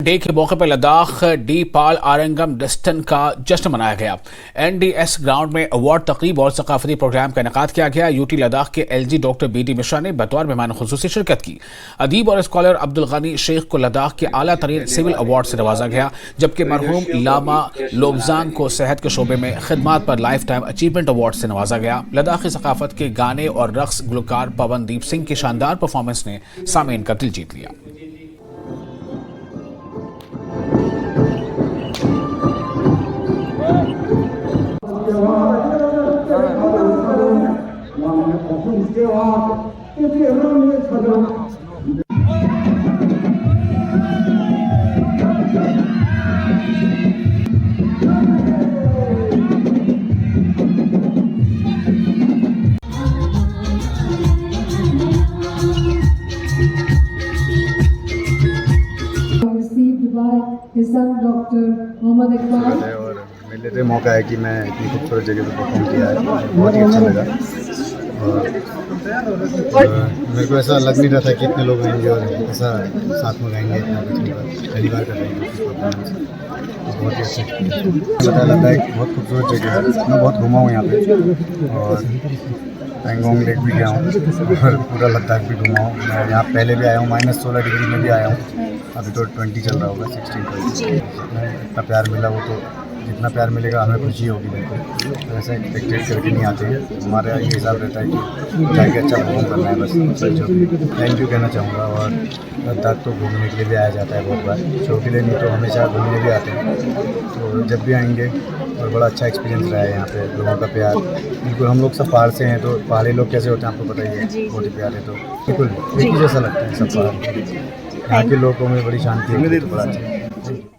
Day के मौके पर लद्दाख डी पाल आरंगम डिस्टन का जश्न मनाया गया। NDS ग्राउंड में अवार्ड तकरीब और सकाफती प्रोग्राम का इनेकाद किया गया। यूटी लद्दाख के LG डॉक्टर BD मिश्रा ने बतौर मेहमान खुसूसी शिरकत की। अदीब और स्कॉलर अब्दुल गनी शेख को लद्दाख के आला तरीन सिविल अवार्ड से नवाजा गया, जबकि मरहूम लामा लोब्जांग को सेहत के शोबे में खिदमात पर लाइफ टाइम अचीवमेंट अवार्ड से नवाजा गया। लद्दाखी सकाफत के गाने और रक्स गुलकार पवनदीप सिंह की शानदार परफॉर्मेंस ने सामीन का दिल जीत लिया। His son Dr. Mohammad Iqbal और मेरे लिए मौका है कि मैं इतनी खूबसूरत जगह पर परफॉर्म किया है, बहुत ही अच्छा लगा। और मेरे को ऐसा लग नहीं रहा था कि इतने लोग आएंगे और ऐसा साथ में गाएंगे। इतना पहली बार कर रहे हैं परफॉर्मेंस, बहुत ही अच्छा लगता है। बहुत खूबसूरत जगह है, मैं बहुत घूमा हूँ यहाँ पे और पैंगोंग लेक भी गया हूँ और पूरा लद्दाख भी घूमा हूँ। मैं यहाँ पहले भी आया हूँ, -16 डिग्री में भी आया हूँ। अभी तो 20 चल रहा होगा, 16 इतना प्यार मिला, वो तो जितना प्यार मिलेगा हमें खुशी होगी। बिल्कुल तो ऐसा एक्सपेक्टेड करके नहीं आते हैं, हमारा ये हिसाब रहता है कि जाके अच्छा परफॉर्म करना है बस। थैंक यू कहना चाहूँगा। और लद्दाख तो घूमने के लिए भी आया जाता है बहुत बार, शो के लिए नहीं तो हमेशा घूमने भी आते हैं। तो जब भी आएंगे और बड़ा अच्छा एक्सपीरियंस रहा है यहाँ पे, लोगों का प्यार बिल्कुल। हम लोग सब पहाड़ से हैं तो पहाड़ी लोग कैसे होते हैं आपको पता ही है, बहुत ही प्यारे। तो बिल्कुल एक ही जैसा लगता है सब पहाड़। यहाँ के लोगों में बड़ी शांति है, तो बड़ा अच्छा है।